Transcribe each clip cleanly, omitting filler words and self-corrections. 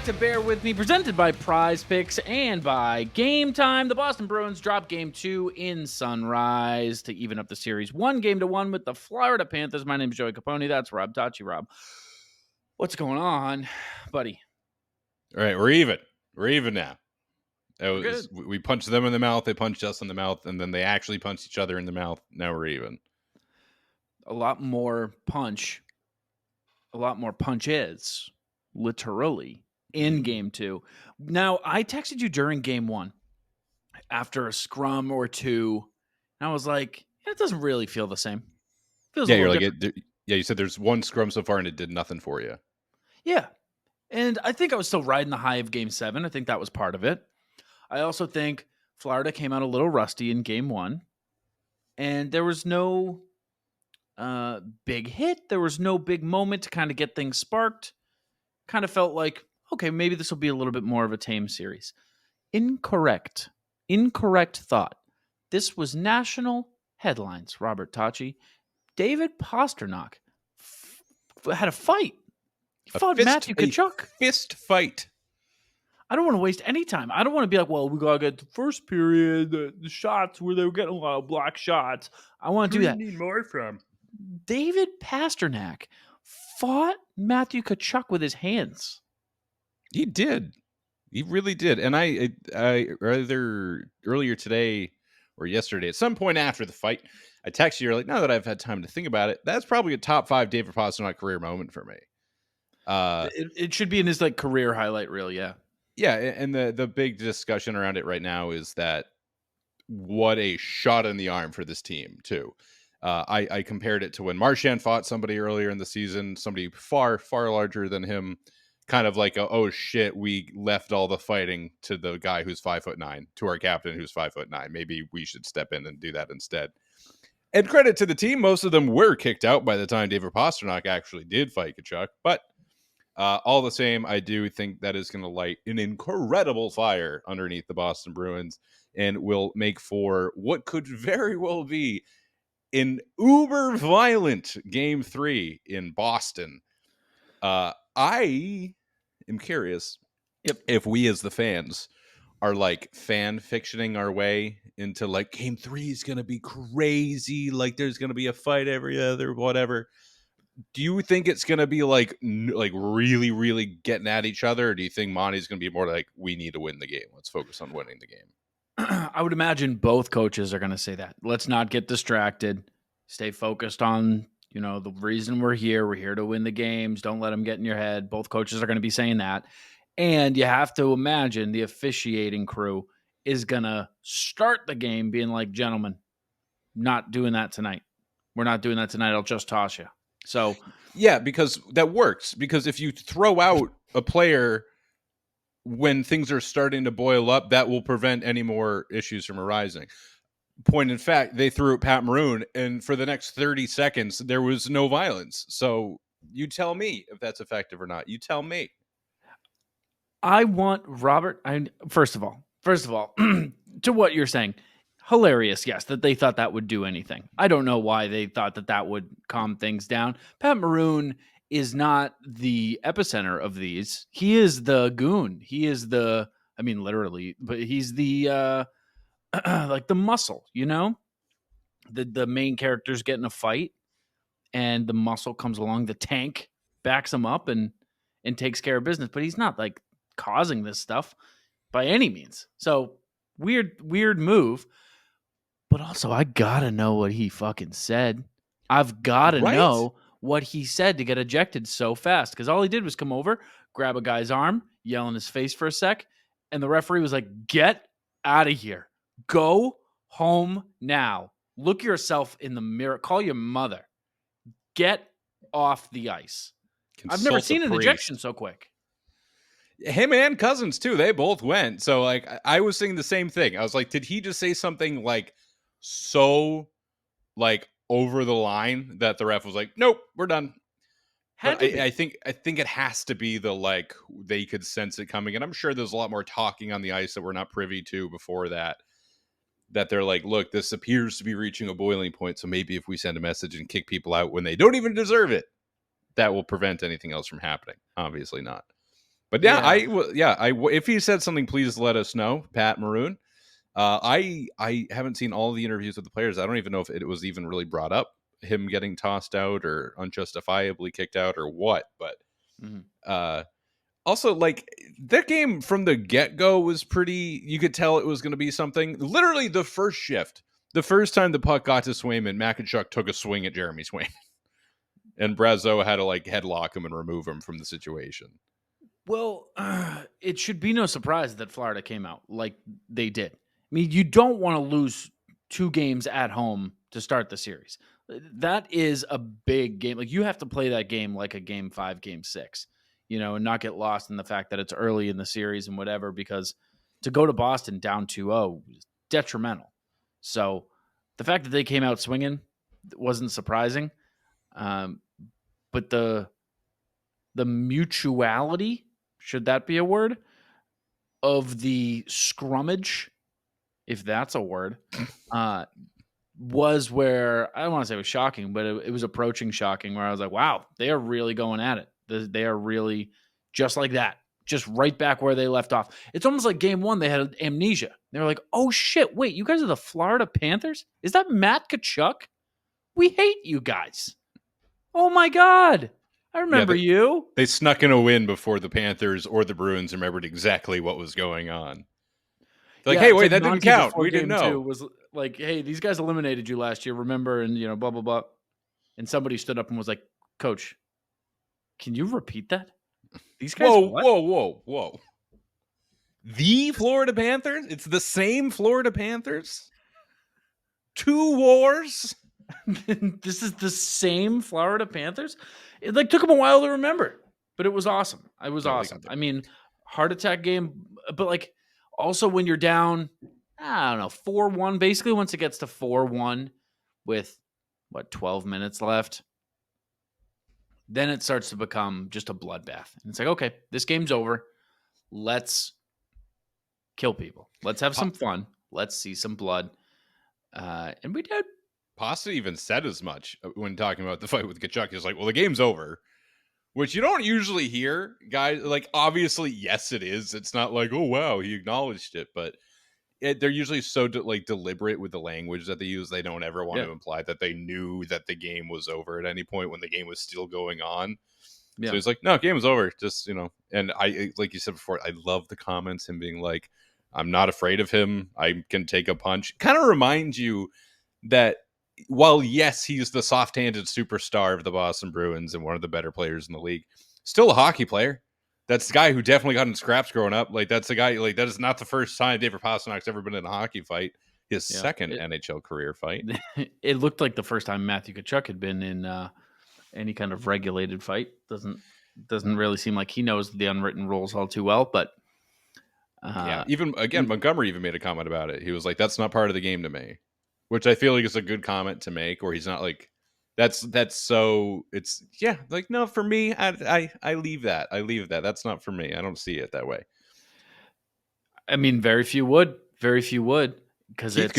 to Bear With Me, presented by Prize Picks and by Game Time. The Boston Bruins dropped Game 2 in Sunrise to even up the series 1-1 with the Florida Panthers. My name is Joey Copponi. That's Rob Tocci. Rob, what's going on, buddy? All right, we're even. We're even now. Good. We punched them in the mouth. They punched us in the mouth, and then they actually punched each other in the mouth. Now we're even. A lot more punch. A lot more punches, literally, in Game 2. Now, I texted you during Game 1 after a scrum or two, and I was like, it doesn't really feel the same. Feels you're like, you said there's one scrum so far, and it did nothing for you. Yeah. And I think I was still riding the high of Game 7. I think that was part of it. I also think Florida came out a little rusty in Game 1, and there was no big hit. There was no big moment to kind of get things sparked. Kind of felt like, okay, maybe this will be a little bit more of a tame series. Incorrect thought. This was national headlines, Robert Tocci. David Pastrnak had a fight. He fought Matthew Tkachuk. Fist fight. I don't want to waste any time. I don't want to be like, well, we got to get the first period, the shots where they were getting a lot of block shots. I want to do that. Who do you need more from? David Pastrnak fought Matthew Tkachuk with his hands. He did. He really did. And I either earlier today or yesterday, at some point after the fight, I texted you, like, now that I've had time to think about it, that's probably a top 5 David Pastrnak career moment for me. It should be in his like career highlight reel, yeah. Yeah, and the big discussion around it right now is that what a shot in the arm for this team, too. I compared it to when Marchand fought somebody earlier in the season, somebody far, far larger than him, kind of like, oh shit, we left all the fighting to the guy who's 5'9", to our captain who's 5'9". Maybe we should step in and do that instead. And credit to the team, most of them were kicked out by the time David Pastrnak actually did fight Tkachuk, but all the same, I do think that is going to light an incredible fire underneath the Boston Bruins and will make for what could very well be an uber violent Game 3 in Boston. I am curious if we as the fans are like fan fictioning our way into like Game 3 is going to be crazy. Like there's going to be a fight every other, whatever. Do you think it's going to be like really, really getting at each other? Or do you think Monty's going to be more like, we need to win the game. Let's focus on winning the game. I would imagine both coaches are going to say that. Let's not get distracted. Stay focused on, the reason we're here. We're here to win the games. Don't let them get in your head. Both coaches are going to be saying that. And you have to imagine the officiating crew is going to start the game being like, gentlemen, not doing that tonight. We're not doing that tonight. I'll just toss you. So, yeah, because that works. Because if you throw out a player when things are starting to boil up, that will prevent any more issues from arising. Point in fact, they threw at Pat Maroon, and for the next 30 seconds, there was no violence. So you tell me if that's effective or not. You tell me. I want Robert. First of all, to what you're saying, hilarious, yes, that they thought that would do anything. I don't know why they thought that would calm things down. Pat Maroon is not the epicenter of these. He is the goon. He is literally, but he's the like the muscle, the main character's getting a fight and the muscle comes along, the tank backs him up and takes care of business, but he's not like causing this stuff by any means. So weird move. But also, I gotta know what he fucking said. I've gotta know what he said to get ejected so fast. Because all he did was come over, grab a guy's arm, yell in his face for a sec, and the referee was like, get out of here. Go home now. Look yourself in the mirror. Call your mother. Get off the ice. I've never seen an ejection so quick. Him and Cousins, too. They both went. So, like, I was saying the same thing. I was like, did he just say something, like, so, like, over the line that the ref was like, nope, we're done. But I think it has to be the, like, they could sense it coming. And I'm sure there's a lot more talking on the ice that we're not privy to before that they're like, look, this appears to be reaching a boiling point. So maybe if we send a message and kick people out when they don't even deserve it, that will prevent anything else from happening. Obviously not. But if he said something, please let us know, Pat Maroon. I haven't seen all the interviews with the players. I don't even know if it was even really brought up, him getting tossed out or unjustifiably kicked out or what. But also, like, that game from the get-go was pretty, you could tell it was going to be something. Literally the first shift, the first time the puck got to Swayman, McAvoy took a swing at Jeremy Swayman. And Brazeau had to like headlock him and remove him from the situation. Well, it should be no surprise that Florida came out like they did. I mean, you don't want to lose 2 games at home to start the series. That is a big game. Like, you have to play that game like a game 5, game 6, and not get lost in the fact that it's early in the series and whatever, because to go to Boston down 2-0 is detrimental. So the fact that they came out swinging wasn't surprising. But the mutuality, should that be a word, of the scrummage, if that's a word, was where, I don't want to say it was shocking, but it was approaching shocking, where I was like, wow, they are really going at it. They are really just like that, just right back where they left off. It's almost like game 1, they had amnesia. They were like, oh shit, wait, you guys are the Florida Panthers? Is that Matt Tkachuk? We hate you guys. Oh my God. I remember you. They snuck in a win before the Panthers or the Bruins remembered exactly what was going on. Like, hey, wait, that didn't count. We didn't know. Was like, hey, these guys eliminated you last year, remember? And, blah, blah, blah. And somebody stood up and was like, Coach, can you repeat that? These guys, whoa. The Florida Panthers? It's the same Florida Panthers? 2 wars? This is the same Florida Panthers? It took them a while to remember, but it was awesome. It was awesome. I mean, heart attack game, but also when you're down, I don't know, 4-1, basically once it gets to 4-1 with 12 minutes left, then it starts to become just a bloodbath. And it's like, okay, this game's over. Let's kill people. Let's have some fun. Let's see some blood. And we did. Pasta even said as much when talking about the fight with Tkachuk. He's like, well, the game's over, which you don't usually hear. Guys, like, obviously, yes, it is. It's not like, oh, wow, he acknowledged it. But they're usually so deliberate with the language that they use. They don't ever want to imply that they knew that the game was over at any point when the game was still going on. Yeah. So he's like, no, game was over. Just, and I, like you said before, I love the comments, him being like, I'm not afraid of him. I can take a punch. Kind of reminds you that while, yes, he's the soft-handed superstar of the Boston Bruins and one of the better players in the league, still a hockey player. That's the guy who definitely got in scraps growing up. Like, that's the guy, like, that is not the first time David Pastrnak's ever been in a hockey fight. His second NHL career fight. It looked like the first time Matthew Tkachuk had been in any kind of regulated fight. Doesn't really seem like he knows the unwritten rules all too well, but even again, Montgomery even made a comment about it. He was like, that's not part of the game to me, which I feel like is a good comment to make, or he's not like, that's so it's, like, no, for me, I leave that. That's not for me. I don't see it that way. I mean, very few would, because it's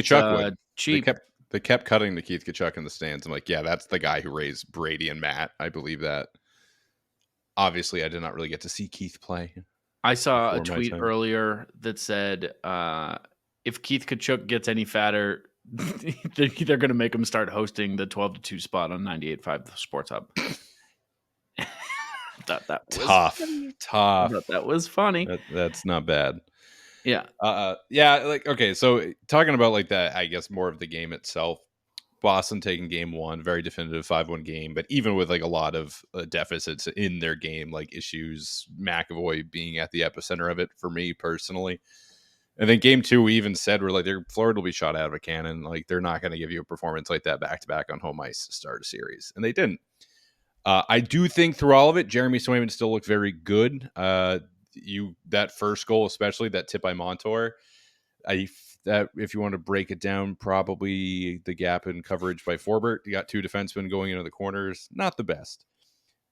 cheap. They kept cutting to Keith Tkachuk in the stands. I'm like, yeah, that's the guy who raised Brady and Matt. I believe that. Obviously, I did not really get to see Keith play. I saw a tweet earlier that said, if Keith Tkachuk gets any fatter, they're going to make him start hosting the 12-2 spot on 98.5 The Sports Hub. Thought that was tough. Thought that was funny. That's not bad. Yeah. Like, okay, so talking about like that, I guess more of the game itself. Boston taking game 1, very definitive 5-1 game, but even with like a lot of deficits in their game, like issues, McAvoy being at the epicenter of it for me personally. And then game 2, we even said we're like, Florida will be shot out of a cannon. Like, they're not going to give you a performance like that back-to-back on home ice to start a series. And they didn't. I do think through all of it, Jeremy Swayman still looked very good. That first goal, especially that tip by Montour, that if you want to break it down, probably the gap in coverage by Forbert. You got 2 defensemen going into the corners. Not the best.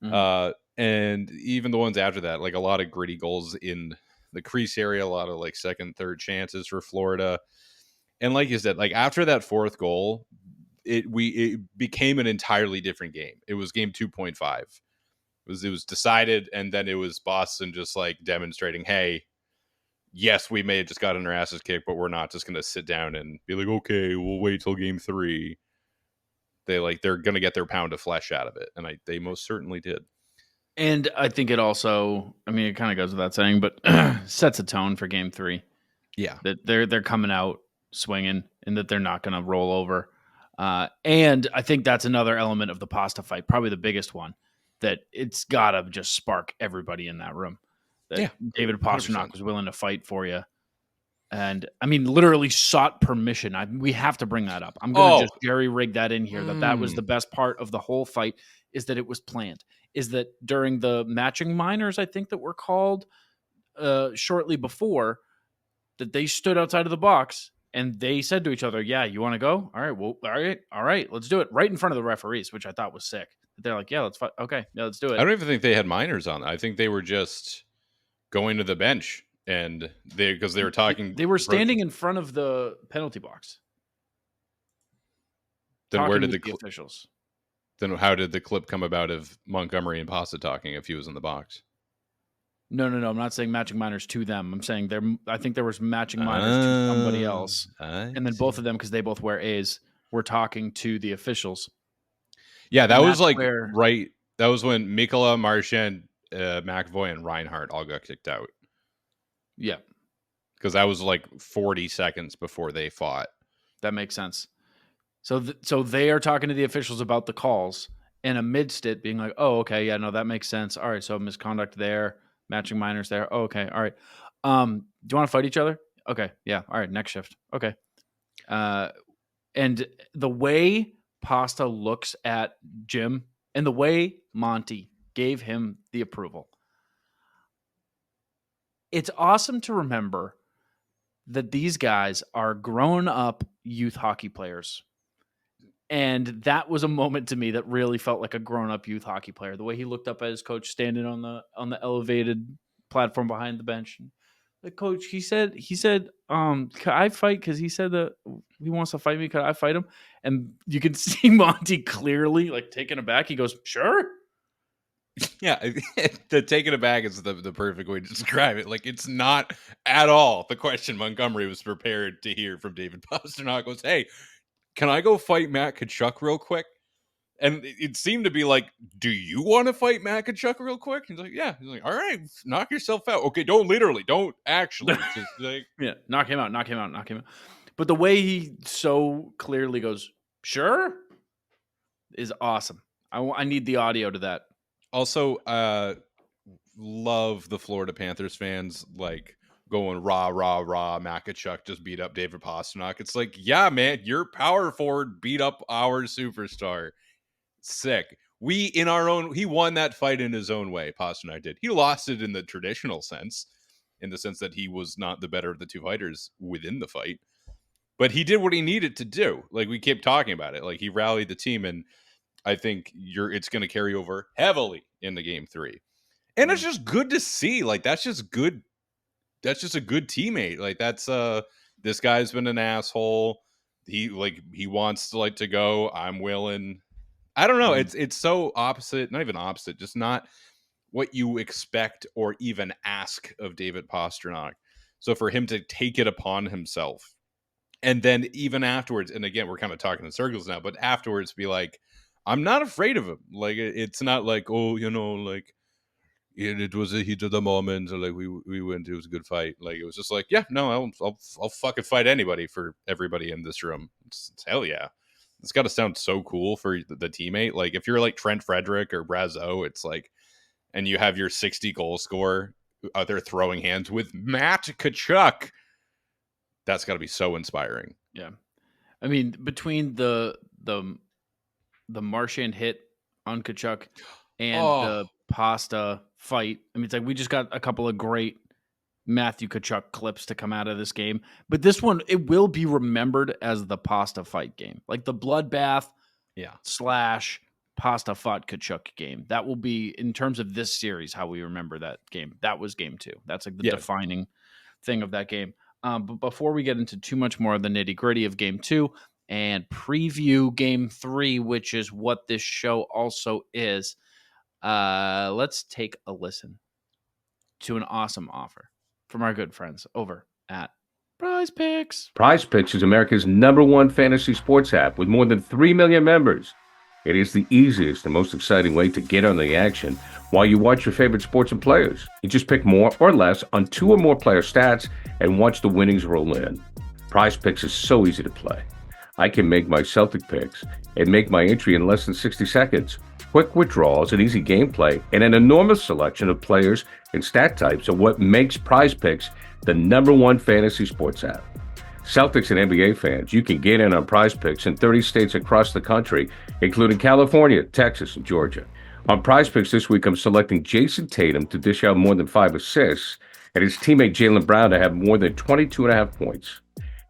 Mm-hmm. And even the ones after that, like a lot of gritty goals in the crease area, a lot of like second, third chances for Florida. And like you said, like after that 4th goal, it became an entirely different game. It was game 2.5. It was decided, and then it was Boston just like demonstrating, hey, yes, we may have just gotten our asses kicked, but we're not just going to sit down and be like, okay, we'll wait till game 3. They're going to get their pound of flesh out of it, and they most certainly did. And I think it also, I mean, it kind of goes without saying, but sets a tone for game 3. Yeah. That they're coming out swinging and that they're not going to roll over. And I think that's another element of the pasta fight, probably the biggest one, that it's got to just spark everybody in that room. That David Pastrnak 100%. was willing to fight for you. And I mean, literally sought permission. We have to bring that up. I'm going to just jerry rig that in here. That was the best part of the whole fight, is that it was planned. Is that during the matching minors, I think that were called shortly before, that they stood outside of the box and they said to each other, yeah, you want to go? All right, well, all right, let's do it. Right in front of the referees, which I thought was sick. They're like, yeah, let's fight. Okay, yeah, let's do it. I don't even think they had minors on. I think they were just going to the bench, and because they were talking. They were standing in front of the penalty box. Then where did the officials? Then how did the clip come about of Montgomery and Pasta talking if he was in the box? No. I'm not saying matching minors to them. I'm saying I think there was matching minors to somebody else. And then both of them, because they both wear A's, were talking to the officials. Yeah, that was like right. That was when Mikkola, Marchand, McAvoy, and Reinhart all got kicked out. Yeah. Because that was like 40 seconds before they fought. That makes sense. So they are talking to the officials about the calls, and amidst it being like, oh, okay, yeah, no, that makes sense. All right, so misconduct there. Matching minors there. Oh, okay. All right. Do you want to fight each other? Okay. Yeah. All right. Next shift. Okay. And the way Pasta looks at Jim and the way Monty gave him the approval, it's awesome to remember that these guys are grown up youth hockey players. And that was a moment to me that really felt like a grown-up youth hockey player. The way he looked up at his coach standing on the elevated platform behind the bench. The coach, he said, could I fight? Because he said that he wants to fight me. Could I fight him? And you can see Monty clearly like taken aback. He goes, sure. Yeah, the taken aback is the perfect way to describe it. Like, it's not at all the question Montgomery was prepared to hear from David Pastrnak was, hey, can I go fight Matt Tkachuk real quick? And it seemed to be like, do you want to fight Matt Tkachuk real quick? He's like, yeah. He's like, all right, knock yourself out. Okay, don't actually. Just like, yeah, knock him out. But the way he so clearly goes, sure, is awesome. I need the audio to that. Also, love the Florida Panthers fans, like, going rah, Matt Tkachuk just beat up David Pastrnak. It's like, yeah, man, your power forward beat up our superstar. Sick. He won that fight in his own way. Pastrnak did. He lost it in the traditional sense, in the sense that he was not the better of the two fighters within the fight. But he did what he needed to do. Like, we kept talking about it. Like, he rallied the team, and I think it's going to carry over heavily into game 3. And it's just good to see. Like, that's just good. That's just a good teammate. Like, that's this guy's been an asshole. He wants to go. I'm willing. I don't know. It's so opposite, not even opposite, just not what you expect or even ask of David Pastrnak. So for him to take it upon himself, and then even afterwards, and again, we're kind of talking in circles now, but afterwards be like, I'm not afraid of him. Like, it's not like, oh, like, it was a heat of the moment, or like we went. It was a good fight. Like, it was just like, yeah, no, I'll fucking fight anybody for everybody in this room. It's hell yeah. It's got to sound so cool for the teammate. Like, if you're like Trent Frederick or Brazeau, it's like, and you have your 60 goal scorer out there throwing hands with Matt Tkachuk, that's got to be so inspiring. Yeah, I mean, between the Marchand hit on Tkachuk and the Pasta fight, I mean, it's like we just got a couple of great Matthew Tkachuk clips to come out of this game. But this one, it will be remembered as the Pasta fight game. Like the bloodbath / Pasta fought Tkachuk game. That will be, in terms of this series, how we remember that game. That was game 2. That's like the defining thing of that game. But before we get into too much more of the nitty gritty of game 2 and preview game 3, which is what this show also is, Let's take a listen to an awesome offer from our good friends over at Prize Picks. Prize Picks is America's #1 fantasy sports app with more than 3 million members. It is the easiest and most exciting way to get on the action while you watch your favorite sports and players. You just pick more or less on 2 or more player stats and watch the winnings roll in. Prize Picks is so easy to play. I can make my Celtic picks and make my entry in less than 60 seconds. Quick withdrawals and easy gameplay and an enormous selection of players and stat types are what makes Prize Picks the #1 fantasy sports app. Celtics and NBA fans, you can get in on Prize Picks in 30 states across the country, including California, Texas, and Georgia. On Prize Picks this week, I'm selecting Jason Tatum to dish out more than 5 assists and his teammate Jaylen Brown to have more than 22.5 points.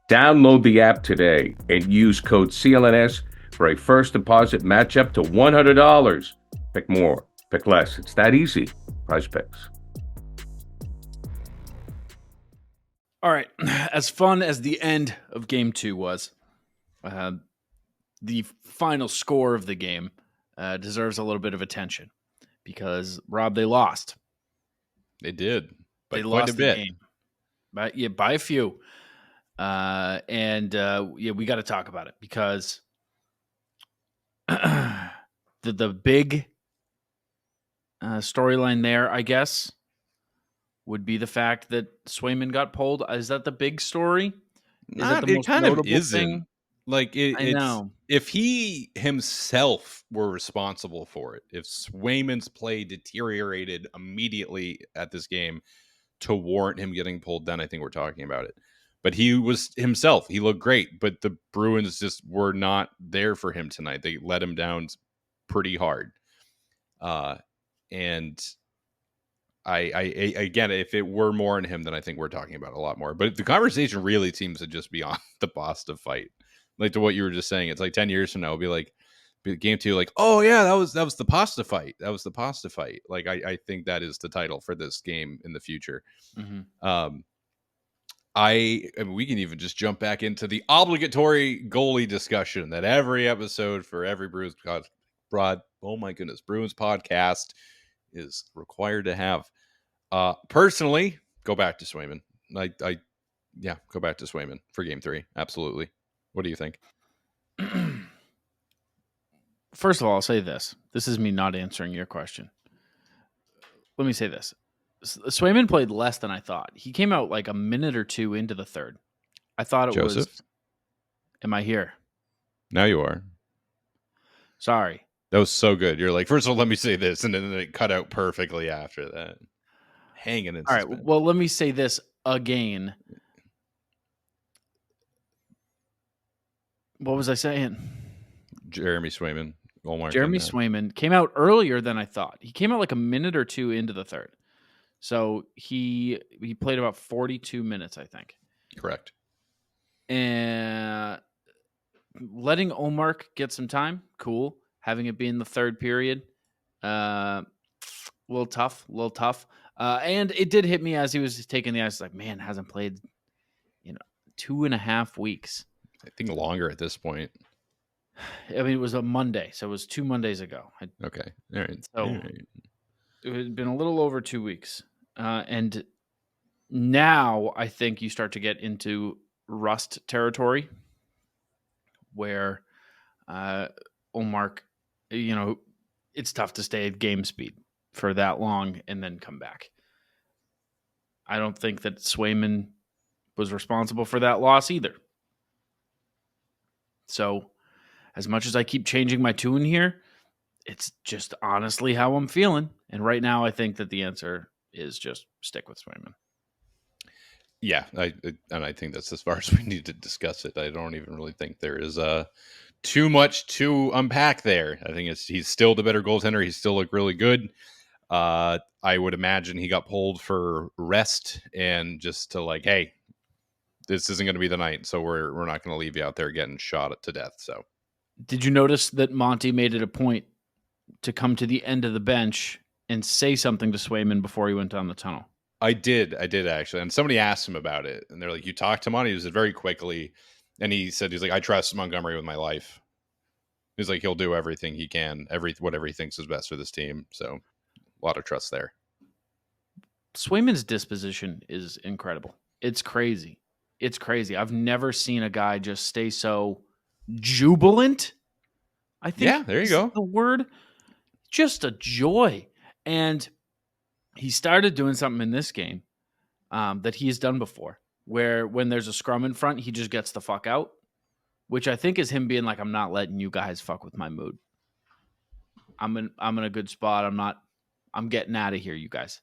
Download the app today and use code CLNS for a first deposit match up to $100. Pick more, pick less. It's that easy. Prize Picks. All right. As fun as the end of game 2 was, the final score of the game deserves a little bit of attention because, Rob, they lost. They did. But they quite lost a bit. The game. By a few. We got to talk about it because the big storyline there, I guess, would be the fact that Swayman got pulled. Is that the big story? Is that the most notable thing? Like I know. If he himself were responsible for it, if Swayman's play deteriorated immediately at this game to warrant him getting pulled, then I think we're talking about it. But he was himself. He looked great, but the Bruins just were not there for him tonight. They let him down pretty hard. And I again, if it were more in him, then I think we're talking about it a lot more. But the conversation really seems to just be on the Pasta fight. Like to what you were just saying, it's like 10 years from now, it'll be like game 2, like, oh yeah, that was the Pasta fight. That was the Pasta fight. Like I think that is the title for this game in the future. Mm-hmm. I mean, we can even just jump back into the obligatory goalie discussion that every episode for every Bruins Bruins podcast is required to have. Personally, go back to Swayman. Go back to Swayman for game 3. Absolutely. What do you think? First of all, I'll say this. This is me not answering your question. Let me say this. Swayman played less than I thought. He came out like a minute or 2 into the third. I thought it was... Am I here? Now you are. Sorry. That was so good. You're like, first of all, let me say this, and then it cut out perfectly after that. Hanging in suspense. All right, well, let me say this again. What was I saying? Jeremy Swayman. Ullmark Jeremy Swayman came out earlier than I thought. He came out like a minute or 2 into the third. So he played about 42 minutes, I think. Correct. And letting Ullmark get some time, cool. Having it be in the third period, a little tough. And it did hit me as he was taking the ice. Like, man, hasn't played, 2.5 weeks. I think longer at this point. I mean, it was a Monday, so it was 2 Mondays ago. Okay. All right. So it had been a little over 2 weeks. And now I think you start to get into rust territory where Ullmark, it's tough to stay at game speed for that long and then come back. I don't think that Swayman was responsible for that loss either. So as much as I keep changing my tune here, it's just honestly how I'm feeling. And right now I think that the answer is just stick with Swayman. Yeah, I think that's as far as we need to discuss it. I don't even really think there is too much to unpack there. I think he's still the better goaltender. He still looked really good. I would imagine he got pulled for rest and just to like, hey, this isn't going to be the night, so we're not going to leave you out there getting shot to death. So, did you notice that Monty made it a point to come to the end of the bench and say something to Swayman before he went down the tunnel? I did actually. And somebody asked him about it, and they're like, you talked to Monty? He said very quickly, and he said, he's like, I trust Montgomery with my life. He's like, he'll do everything he can, whatever he thinks is best for this team. So a lot of trust there. Swayman's disposition is incredible. It's crazy. It's crazy. I've never seen a guy just stay so jubilant. I think Yeah, there you go. the word. Just a joy. And he started doing something in this game that he's done before, where when there's a scrum in front, he just gets the fuck out, which I think is him being like, I'm not letting you guys fuck with my mood. I'm in a good spot. I'm getting out of here, you guys.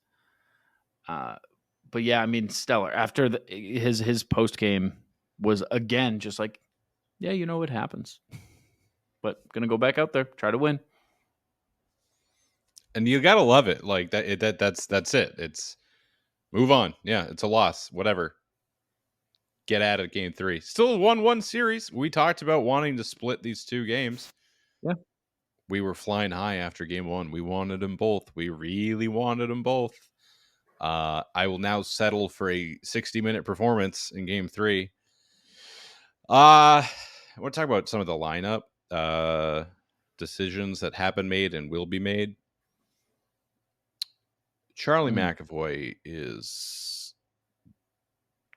But yeah, I mean, stellar. After his post game was again just like, yeah, you know what happens, but gonna go back out there, try to win. And you gotta love it. Like that's it. It's move on. Yeah, it's a loss. Whatever. Get at it. Game 3. Still 1-1 series. We talked about wanting to split these two games. Yeah. We were flying high after game 1. We wanted them both. We really wanted them both. I will now settle for a 60-minute performance in game 3. I want to talk about some of the lineup decisions that have been made and will be made. Charlie McAvoy is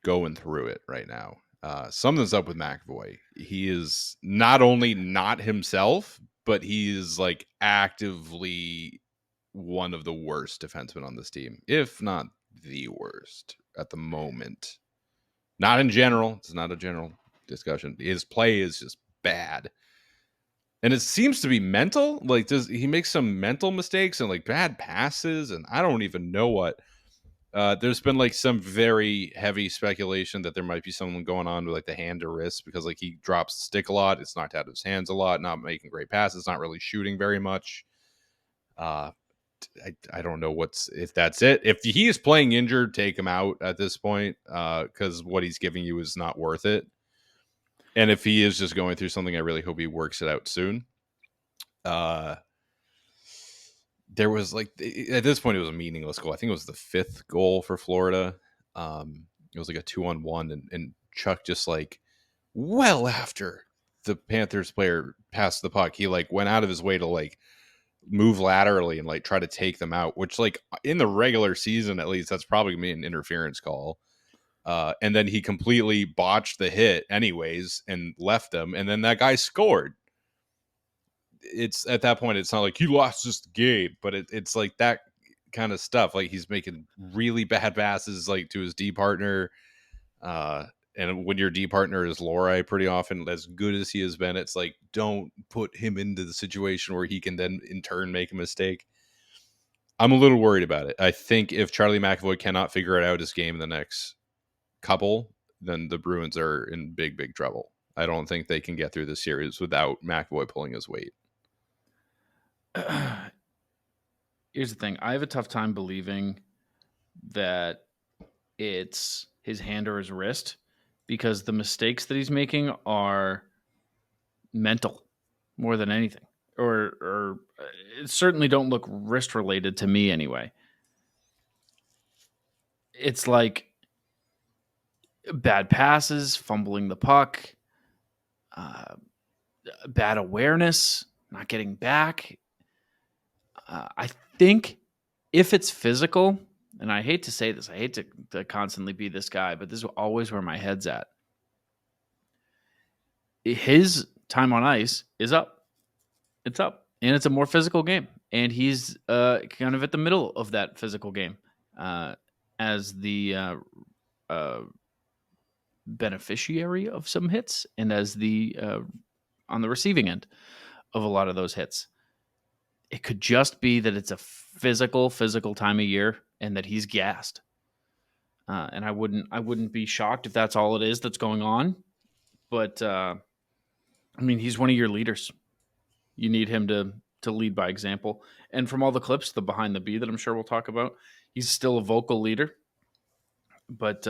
going through it right now. Something's up with McAvoy. He is not only not himself, but he is like actively one of the worst defensemen on this team, if not the worst at the moment. Not in general. It's not a general discussion. His play is just bad. And it seems to be mental. Like, he makes some mental mistakes and like bad passes, and I don't even know what. There's been like some very heavy speculation that there might be something going on with like the hand or wrist, because like he drops the stick a lot. It's knocked out of his hands a lot, not making great passes, not really shooting very much. I don't know if that's it. If he is playing injured, take him out at this point, because what he's giving you is not worth it. And if he is just going through something, I really hope he works it out soon. There was like, at this point, it was a meaningless goal. I think it was the 5th goal for Florida. It was like a 2-on-1, and Chuck just like, well after the Panthers player passed the puck, he like went out of his way to like move laterally and like try to take them out, which like in the regular season, at least, that's probably gonna be an interference call. And then he completely botched the hit anyways and left them. And then that guy scored. It's at that point, it's not like he lost this game, but it's like that kind of stuff. Like he's making really bad passes like to his D partner. And when your D partner is Lori, pretty often, as good as he has been, it's like, don't put him into the situation where he can then in turn make a mistake. I'm a little worried about it. I think if Charlie McAvoy cannot figure it out his game in the next couple, then the Bruins are in big, big trouble. I don't think they can get through this series without McAvoy pulling his weight. Here's the thing. I have a tough time believing that it's his hand or his wrist, because the mistakes that he's making are mental more than anything, or certainly don't look wrist related to me anyway. It's like bad passes, fumbling the puck, bad awareness, not getting back. I think if it's physical, and I hate to say this, I hate to constantly be this guy, but this is always where my head's at. His time on ice is up. It's up. And it's a more physical game. And he's kind of at the middle of that physical game as the beneficiary of some hits, and as the on the receiving end of a lot of those hits. It could just be that it's a physical time of year and that he's gassed. And I wouldn't be shocked if that's all it is that's going on. But I mean, he's one of your leaders. You need him to lead by example. And from all the clips, the behind the B that I'm sure we'll talk about, he's still a vocal leader. But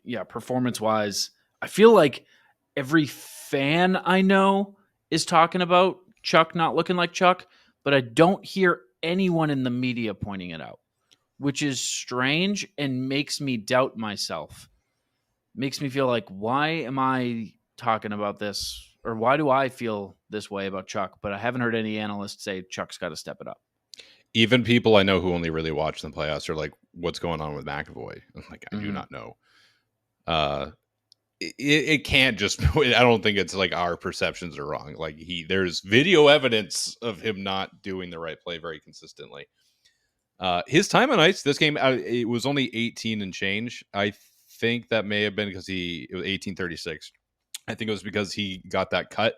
yeah, performance-wise, I feel like every fan I know is talking about Chuck not looking like Chuck, but I don't hear anyone in the media pointing it out, which is strange and makes me doubt myself. Makes me feel like, why am I talking about this or why do I feel this way about Chuck, but I haven't heard any analysts say Chuck's got to step it up. Even people I know who only really watch the playoffs are like, what's going on with McAvoy? I'm like, I do not know. It can't just, I don't think it's like our perceptions are wrong. Like there's video evidence of him not doing the right play very consistently. His time on ice, this game, it was only 18 and change. I think that may have been because it was 18:36. I think it was because he got that cut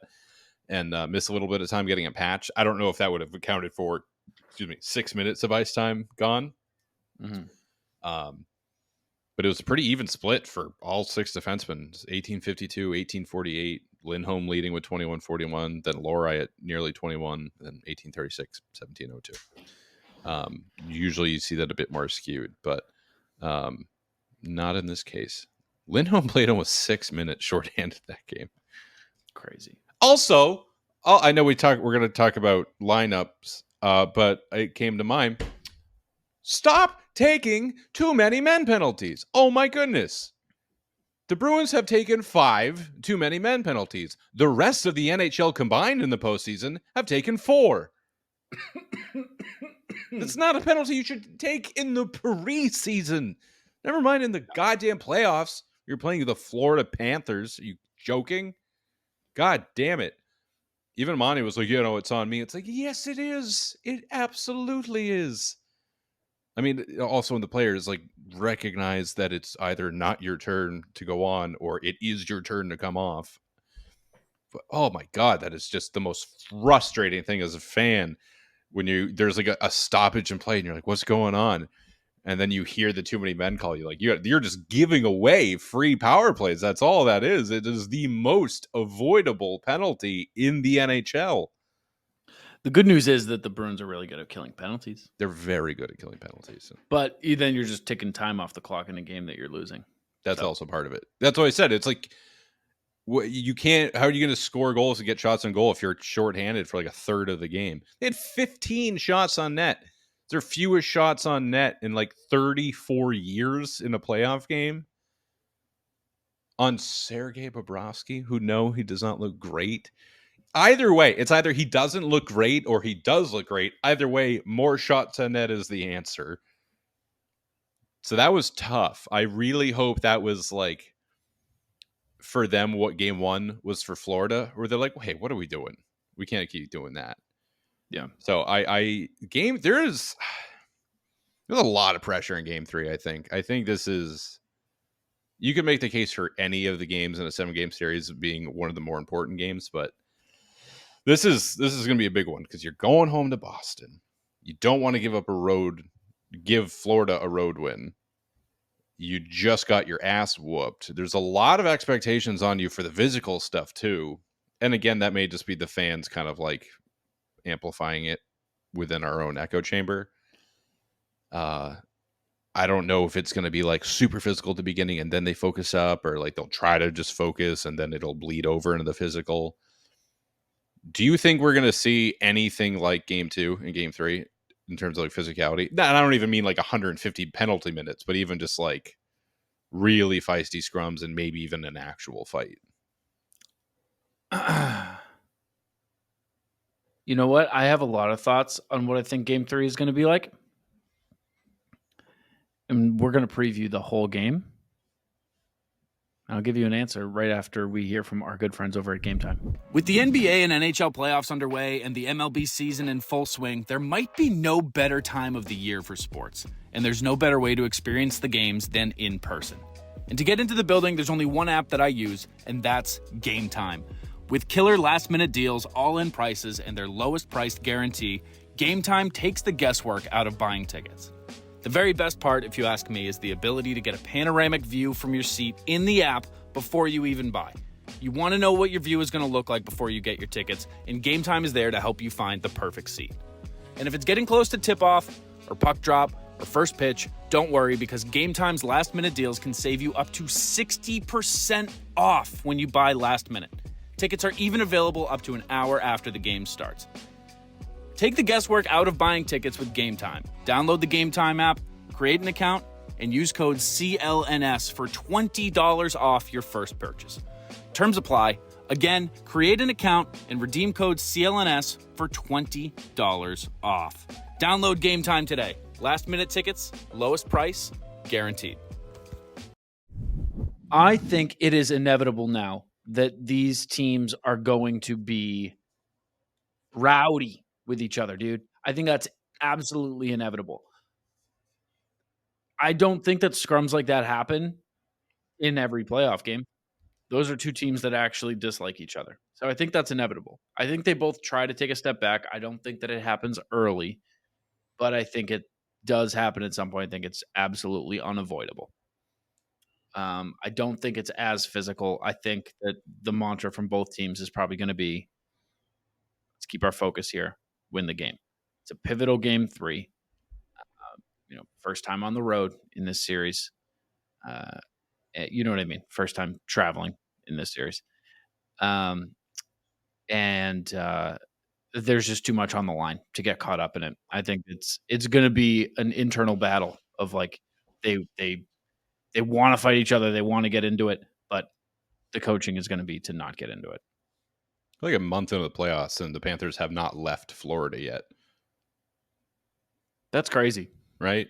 and missed a little bit of time getting a patch. I don't know if that would have accounted for, 6 minutes of ice time gone. But it was a pretty even split for all six defensemen. 18:52, 18:48. Lindholm leading with 21:41. Then Lori at nearly 21. Then 18:36, 17:02. Usually you see that a bit more skewed, but not in this case. Lindholm played almost 6 minutes shorthanded that game. Crazy. Also, I know we're going to talk about lineups, but it came to mind. Stop taking too many men penalties. Oh my goodness. The Bruins have taken 5 too many men penalties. The rest of the NHL combined in the postseason have taken 4. That's not a penalty you should take in the preseason. Never mind in the goddamn playoffs. You're playing the Florida Panthers. Are you joking? God damn it. Even Monty was like, it's on me. It's like, yes, it is. It absolutely is. I mean, also when the players like recognize that it's either not your turn to go on or it is your turn to come off. But, oh my God, that is just the most frustrating thing as a fan when there's like a stoppage in play and you're like, what's going on? And then you hear the too many men call you. Like you're just giving away free power plays. That's all that is. It is the most avoidable penalty in the NHL. The good news is that the Bruins are really good at killing penalties. They're very good at killing penalties. But then you're just ticking time off the clock in a game that you're losing. That's also part of it. That's what I said. It's like, you can't, how are you going to score goals and get shots on goal if you're shorthanded for like a third of the game? They had 15 shots on net. It's their fewest shots on net in like 34 years in a playoff game. On Sergei Bobrovsky, who he does not look great. Either way, it's either he doesn't look great or he does look great. Either way, more shots on net is the answer. So that was tough. I really hope that was like for them what game 1 was for Florida, where they're like, hey, what are we doing? We can't keep doing that. Yeah. So there's a lot of pressure in game 3, I think. I think this is, you can make the case for any of the games in a 7-game series being one of the more important games, but this is going to be a big one because you're going home to Boston. You don't want to give Florida a road win. You just got your ass whooped. There's a lot of expectations on you for the physical stuff too. And again, that may just be the fans kind of like amplifying it within our own echo chamber. I don't know if it's going to be like super physical at the beginning and then they focus up, or like they'll try to just focus and then it'll bleed over into the physical. Do you think we're going to see anything like game 2 and game 3 in terms of like physicality? And I don't even mean like 150 penalty minutes, but even just like really feisty scrums and maybe even an actual fight. You know what? I have a lot of thoughts on what I think game 3 is going to be like. And we're going to preview the whole game. I'll give you an answer right after we hear from our good friends over at Game Time. With the NBA and NHL playoffs underway and the MLB season in full swing, there might be no better time of the year for sports. And there's no better way to experience the games than in person. And to get into the building, there's only one app that I use, and that's Game Time. With killer last-minute deals, all-in prices, and their lowest priced guarantee, Game Time takes the guesswork out of buying tickets. The very best part, if you ask me, is the ability to get a panoramic view from your seat in the app before you even buy. You want to know what your view is going to look like before you get your tickets, and Game Time is there to help you find the perfect seat. And if it's getting close to tip-off, or puck drop, or first pitch, don't worry, because Game Time's last-minute deals can save you up to 60% off when you buy last minute. Tickets are even available up to an hour after the game starts. Take the guesswork out of buying tickets with Game Time. Download the Game Time app, create an account, and use code CLNS for $20 off your first purchase. Terms apply. Again, create an account and redeem code CLNS for $20 off. Download Game Time today. Last-minute tickets, lowest price, guaranteed. I think it is inevitable now that these teams are going to be rowdy with each other, dude. I think that's absolutely inevitable. I don't think that scrums like that happen in every playoff game. Those are two teams that actually dislike each other. So I think that's inevitable. I think they both try to take a step back. I don't think that it happens early, but I think it does happen at some point. I think it's absolutely unavoidable. I don't think it's as physical. I think that the mantra from both teams is probably going to be, let's keep our focus here, win the game. It's a pivotal game 3. First time on the road in this series. You know what I mean? First time traveling in this series. And there's just too much on the line to get caught up in it. I think it's going to be an internal battle of like they want to fight each other, they want to get into it, but the coaching is going to be to not get into it. Like a month into the playoffs, and the Panthers have not left Florida yet. That's crazy, right?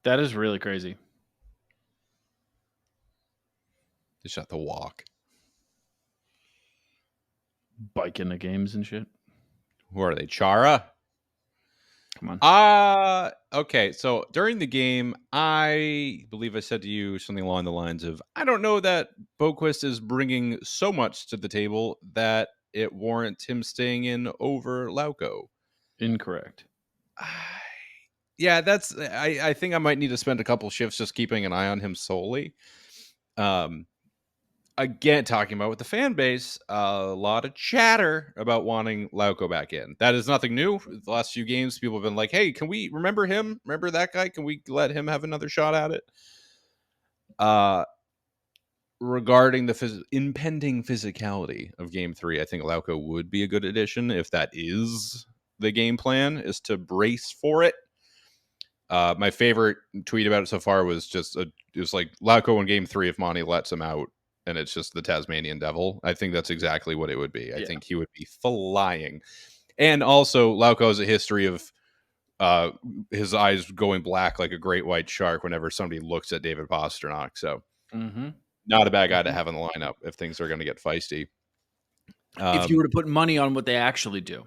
That is really crazy. They shot the walk. Biking the games and shit. Who are they? Chara? Come on. Okay. So during the game, I believe I said to you something along the lines of, I don't know that Boquist is bringing so much to the table that it warrants him staying in over Lauko. Incorrect. Yeah, I think I might need to spend a couple shifts just keeping an eye on him solely. Again, talking about with the fan base, a lot of chatter about wanting Lauko back in. That is nothing new. The last few games, people have been like, hey, can we remember him? Remember that guy? Can we let him have another shot at it? Regarding the impending physicality of Game 3, I think Lauko would be a good addition if that is the game plan, is to brace for it. My favorite tweet about it so far was just it was like Lauko in Game 3 if Monty lets him out, and it's just the Tasmanian Devil. I think that's exactly what it would be. I think he would be flying. And also, Lauko has a history of his eyes going black like a great white shark whenever somebody looks at David Pastrnak. So, not a bad guy to have in the lineup if things are going to get feisty. If you were to put money on what they actually do,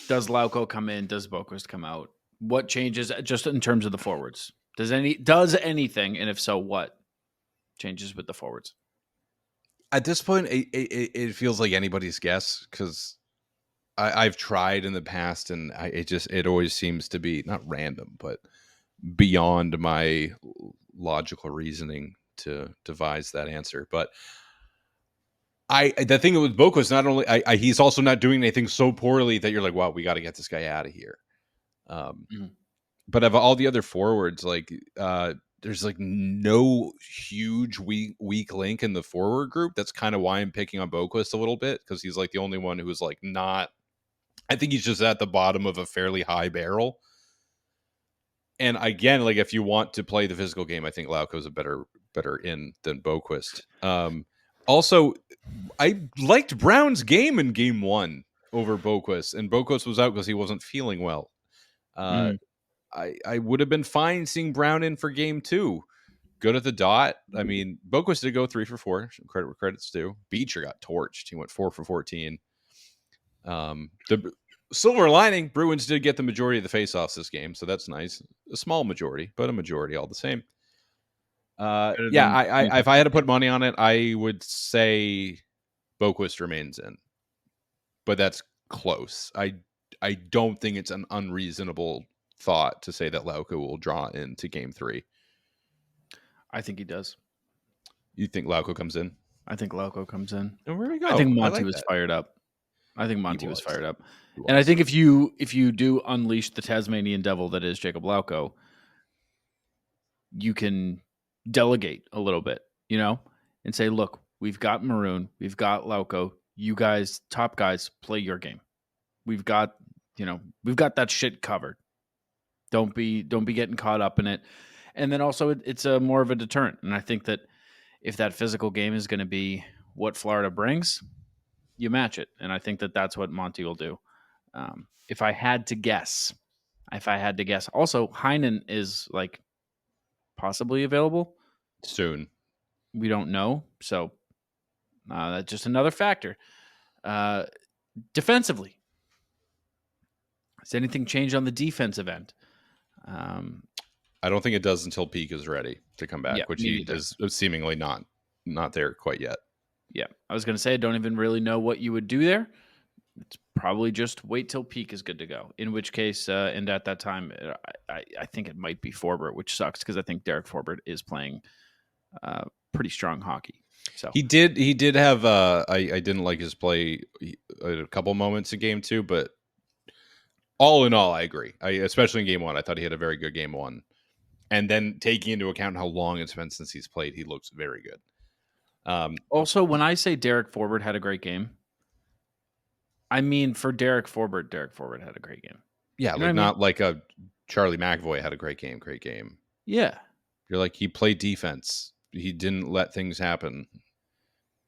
does Lauko come in? Does Boquist come out? What changes just in terms of the forwards? Does anything? And if so, what changes with the forwards? At this point, it feels like anybody's guess, because I've tried in the past, and it always seems to be not random, but beyond my logical reasoning to devise that answer. But the thing with Boquist, not only he's also not doing anything so poorly that you're like, wow, we got to get this guy out of here. But of all the other forwards, like there's like no huge weak link in the forward group. That's kind of why I'm picking on Boquist a little bit, because he's like the only one who's like not. I think he's just at the bottom of a fairly high barrel. And again, like if you want to play the physical game, I think Lauko's a better in than Boquist. Also, I liked Brown's game in Game 1 over Boquist, and Boquist was out because he wasn't feeling well. I would have been fine seeing Brown in for Game 2. Good at the dot. I mean, Boquist did go 3 for 4. Credit where credit's due. Beecher got torched. He went 4 for 14. The silver lining, Bruins did get the majority of the faceoffs this game, so that's nice. A small majority, but a majority all the same. If I had to put money on it, I would say Boquist remains in, but that's close. I don't think it's an unreasonable thought to say that Lauko will draw into Game 3. I think he does. You think Lauko comes in? I think Lauko comes in. And where we go? I think Monty was fired up. And I think if you do unleash the Tasmanian Devil that is Jacob Lauko, you can delegate a little bit, and say, look, we've got Maroon, we've got Lauko, you guys, top guys, play your game. We've got that shit covered. Don't be getting caught up in it. And then also it's a more of a deterrent. And I think that if that physical game is going to be what Florida brings, you match it. And I think that that's what Monty will do. If I had to guess, also Heinen is like possibly available soon. We don't know. So that's just another factor. Defensively, has anything changed on the defensive end? I don't think it does until Peak is ready to come back, which he is seemingly not there quite yet. Yeah, I was going to say I don't even really know what you would do there. It's probably just wait till Peak is good to go. In which case, and at that time, I think it might be Forbert, which sucks because I think Derek Forbert is playing pretty strong hockey. So he did have. I didn't like his play at a couple moments in game 2, but all in all, I agree. Especially in game 1, I thought he had a very good game 1. And then taking into account how long it's been since he's played, he looks very good. Also, when I say Derek Forbert had a great game, I mean for Derek Forbert had a great game. Yeah, not like a Charlie McAvoy had a great game. Yeah. You're like, he played defense. He didn't let things happen.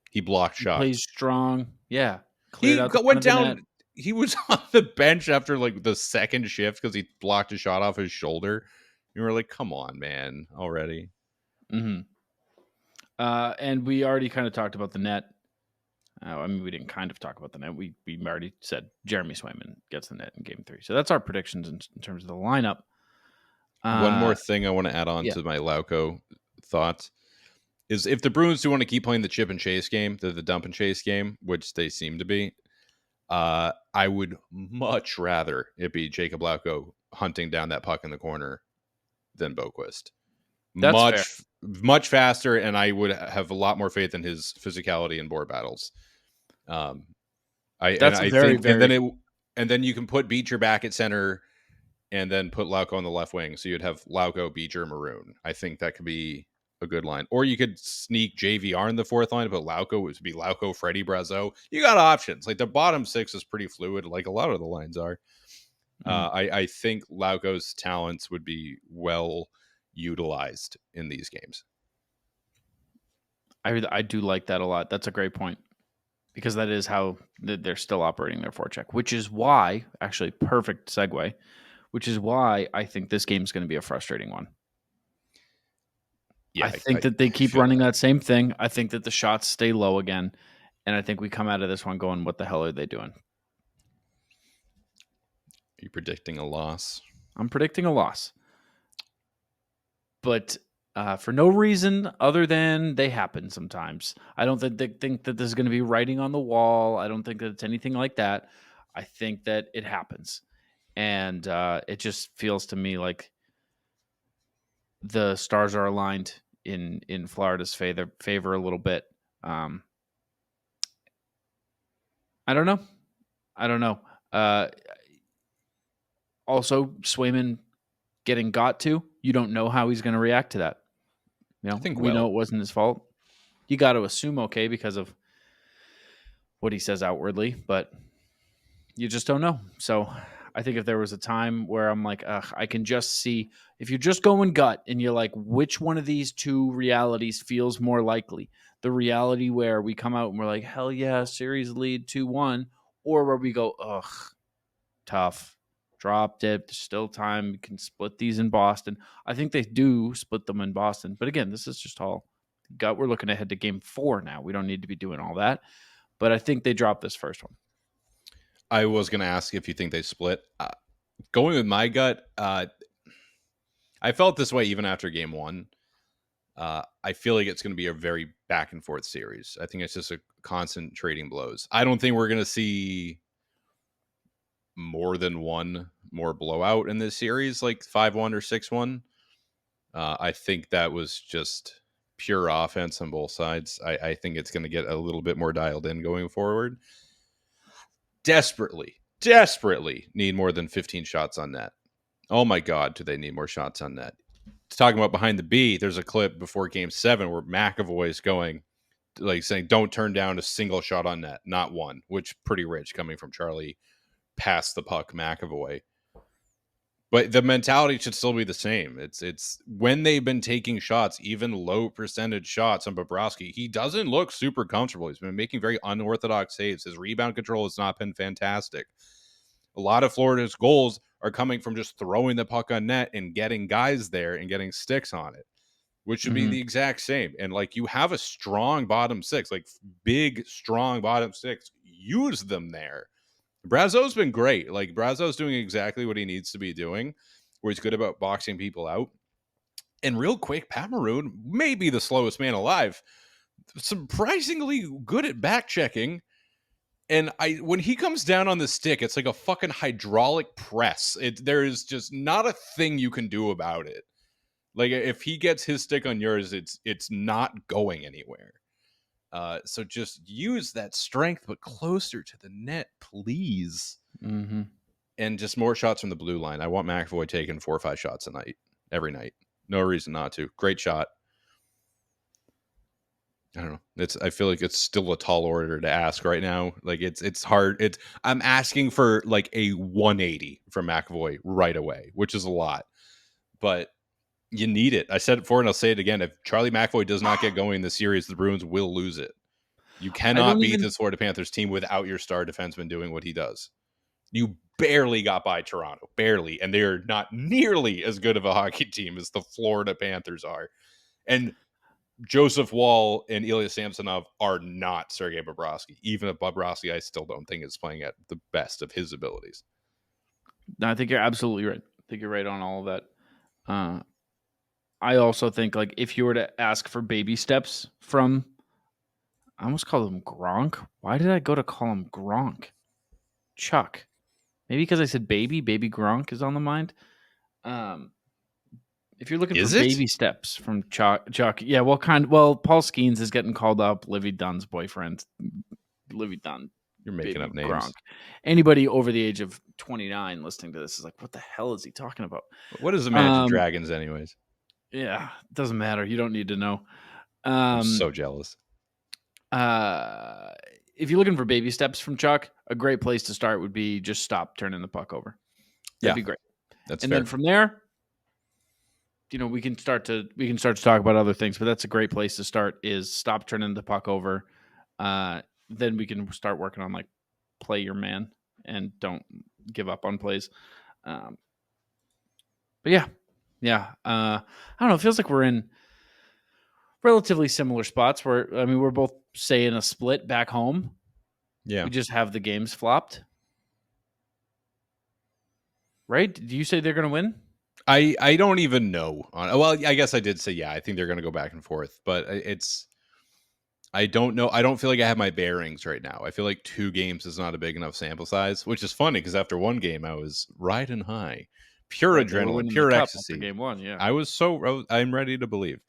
He blocked shots. Plays strong. Yeah. He went down. He was on the bench after like the second shift because he blocked a shot off his shoulder. You were like, come on, man, already. Mm-hmm. And we already kind of talked about the net. I mean, we didn't kind of talk about the net. We already said Jeremy Swayman gets the net in game 3. So that's our predictions in terms of the lineup. One more thing I want to add on to my Lauko thoughts is if the Bruins do want to keep playing the chip and chase game, the dump and chase game, which they seem to be, I would much rather it be Jacob Lauko hunting down that puck in the corner than Boquist. That's much faster, and I would have a lot more faith in his physicality in board battles. And then you can put Beecher back at center, and then put Lauko on the left wing, so you'd have Lauko, Beecher, Maroon. I think that could be a good line. Or you could sneak JVR in the fourth line, but Lauko would be Lauko, Freddie, Brazeau. You got options. Like the bottom 6 is pretty fluid, like a lot of the lines are. I think Lauko's talents would be well utilized in these games. I do like that a lot. That's a great point because that is how they're still operating their forecheck, which is why, actually, perfect segue, which is why I think this game is going to be a frustrating one. Yeah, I think that they keep running that same thing. I think that the shots stay low again, and I think we come out of this one going, what the hell are they doing? Are you predicting a loss? I'm predicting a loss. But for no reason other than they happen sometimes. I don't think that this is going to be writing on the wall. I don't think that it's anything like that. I think that it happens. And it just feels to me like the stars are aligned in Florida's favor a little bit. I don't know. Also, Swayman getting got to, you don't know how he's going to react to that. You know, we know it wasn't his fault. You got to assume okay because of what he says outwardly, but you just don't know. So I think if there was a time where I'm like, I can just see, if you're just going gut and you're like, which one of these two realities feels more likely? The reality where we come out and we're like, hell yeah, series lead 2-1, or where we go, ugh, tough, dropped it, there's still time, we can split these in Boston. I think they do split them in Boston. But again, this is just all gut. We're looking ahead to game 4 now. We don't need to be doing all that. But I think they dropped this first one. I was going to ask if you think they split. Going with my gut, I felt this way even after game 1. I feel like it's going to be a very back and forth series. I think it's just a constant trading blows. I don't think we're going to see more than one more blowout in this series, like 5-1 or 6-1. I think that was just pure offense on both sides. I think it's going to get a little bit more dialed in going forward. Desperately need more than 15 shots on net. Oh my God, do they need more shots on net? Talking about behind the B, there's a clip before game 7 where McAvoy is going, like saying, don't turn down a single shot on net, not one, which pretty rich coming from Charlie past the puck McAvoy. But the mentality should still be the same. It's when they've been taking shots, even low percentage shots on Bobrovsky, he doesn't look super comfortable. He's been making very unorthodox saves. His rebound control has not been fantastic. A lot of Florida's goals are coming from just throwing the puck on net and getting guys there and getting sticks on it, which should be the exact same. And like, you have a strong bottom six, like big, strong bottom six. Use them there. Brazo's been great. Like, Brazo's doing exactly what he needs to be doing, where he's good about boxing people out. And real quick, Pat Maroon may be the slowest man alive. Surprisingly good at back checking. And when he comes down on the stick, it's like a fucking hydraulic press. There is just not a thing you can do about it. Like, if he gets his stick on yours, it's not going anywhere. So just use that strength, but closer to the net, please. Mm-hmm. And just more shots from the blue line. I want McAvoy taking 4 or 5 shots a night, every night. No reason not to. Great shot. I don't know. I feel like it's still a tall order to ask right now. Like, it's hard. I'm asking for like a 180 from McAvoy right away, which is a lot. But you need it. I said it before and I'll say it again. If Charlie McAvoy does not get going in the series, the Bruins will lose it. You cannot beat this Florida Panthers team without your star defenseman doing what he does. You barely got by Toronto. Barely. And they're not nearly as good of a hockey team as the Florida Panthers are. And Joseph Wall and Ilya Samsonov are not Sergei Bobrovsky. Even if Bobrovsky, I still don't think is playing at the best of his abilities. No, I think you're absolutely right. I think you're right on all of that. I also think, like, if you were to ask for baby steps from, I almost called him Gronk. Why did I go to call him Gronk? Chuck. Maybe because I said baby Gronk is on the mind. If you're looking for baby steps from Chuck, yeah, Paul Skeens is getting called up. Livy Dunn's boyfriend. Livy Dunn. You're making up names. Gronk. Anybody over the age of 29 listening to this is like, what the hell is he talking about? What is the Magic Dragons anyways? Yeah, it doesn't matter. You don't need to know. I'm so jealous. If you're looking for baby steps from Chuck, a great place to start would be just stop turning the puck over. That'd be great. That's and fair. Then from there, we can start to talk about other things, but that's a great place to start. Is stop turning the puck over. Then we can start working on, like, play your man and don't give up on plays. But yeah. I don't know. It feels like we're in relatively similar spots. We're both saying a split back home. Yeah. We just have the games flopped. Right? Do you say they're going to win? I don't even know. Well, I guess I did say, yeah, I think they're going to go back and forth, but I don't know. I don't feel like I have my bearings right now. I feel like 2 games is not a big enough sample size, which is funny because after 1 game, I was riding high. Pure adrenaline, pure ecstasy. Game 1, yeah. I'm ready to believe.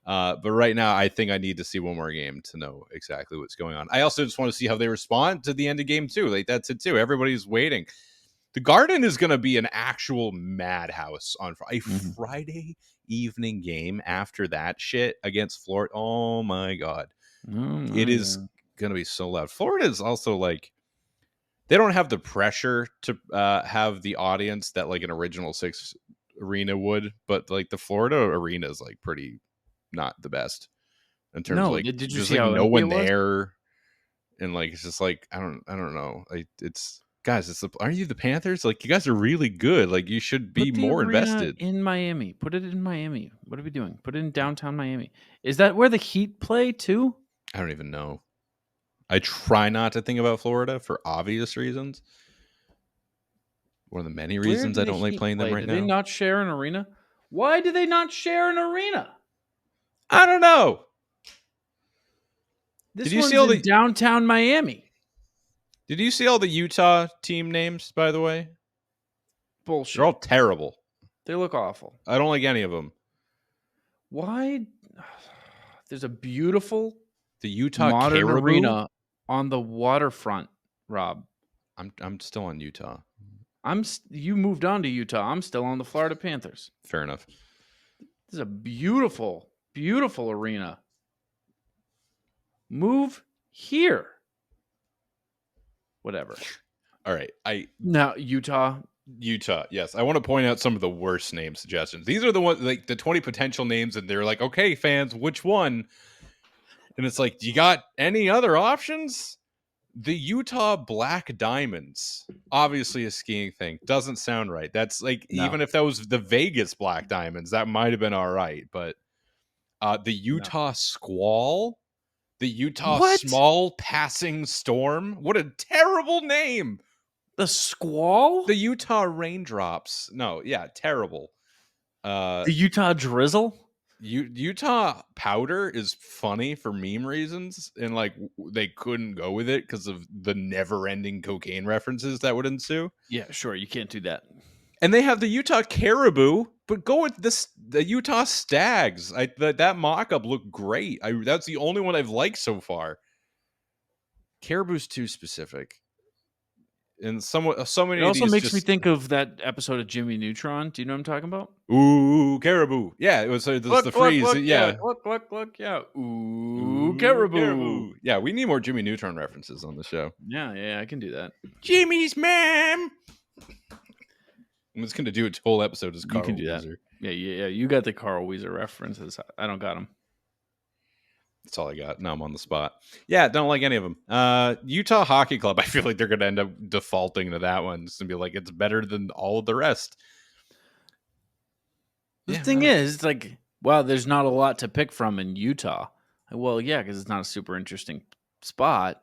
But right now, I think I need to see 1 more game to know exactly what's going on. I also just want to see how they respond to the end of game 2. Like, that's it too. Everybody's waiting. The Garden is going to be an actual madhouse on a Friday evening game after that shit against Florida. Oh my God. It is going to be so loud. Florida is also like, they don't have the pressure to have the audience that like an Original Six arena would, but like the Florida arena is like pretty not the best in terms of like, did you just see like how no one empty it was? there, and like it's just like I don't know. Like, it's guys, aren't you the Panthers? Like, you guys are really good. Like, you should be more invested in Miami. Put it in Miami. What are we doing? Put it in downtown Miami. Is that where the Heat play too? I don't even know. I try not to think about Florida for obvious reasons. One of the many reasons I don't like playing them right now. Do they not share an arena? Why do they not share an arena? I don't know. Did you see all the downtown Miami? Did you see all the Utah team names, by the way? Bullshit. They're all terrible. They look awful. I don't like any of them. Why? There's a beautiful the Utah modern Caribou? Arena on the waterfront, Rob. I'm still on Utah. You moved on to Utah. I'm still on the Florida Panthers. Fair enough. This is a beautiful, beautiful arena. Move here. Whatever. All right. Now, Utah, Utah, yes. I want to point out some of the worst name suggestions. These are the ones, like the 20 potential names, and they're like, okay, fans, which one? And it's like, do you got any other options? The Utah Black Diamonds, obviously a skiing thing, doesn't sound right. That's like, No. even if that was the Vegas Black Diamonds, that might have been all right. But the Utah Squall, the Utah What? Small Passing Storm, what a terrible name. The Squall? The Utah Raindrops, no, yeah, terrible. The Utah Drizzle? Utah Powder is funny for meme reasons, and like they couldn't go with it because of the never-ending cocaine references that would ensue. Yeah, sure. You can't do that. And they have the Utah Caribou, but go with the Utah Stags. That mock-up looked great. That's the only one I've liked so far. Caribou's too specific. And so many It of also these makes me think of that episode of Jimmy Neutron. Do you know what I'm talking about? Ooh, caribou. Yeah, it was the freeze. Yeah. Look, yeah. Ooh, caribou. Yeah, we need more Jimmy Neutron references on the show. Yeah, I can do that. Jimmy's mom. I'm just going to do a whole episode as Carl You can do that. Weezer. Yeah. You got the Carl Weezer references. I don't got them. That's all I got. Now I'm on the spot. Yeah, don't like any of them. Utah Hockey Club, I feel like they're going to end up defaulting to that one. It's going to be like, it's better than all of the rest. The thing is, it's like, wow, there's not a lot to pick from in Utah. Well, yeah, because it's not a super interesting spot.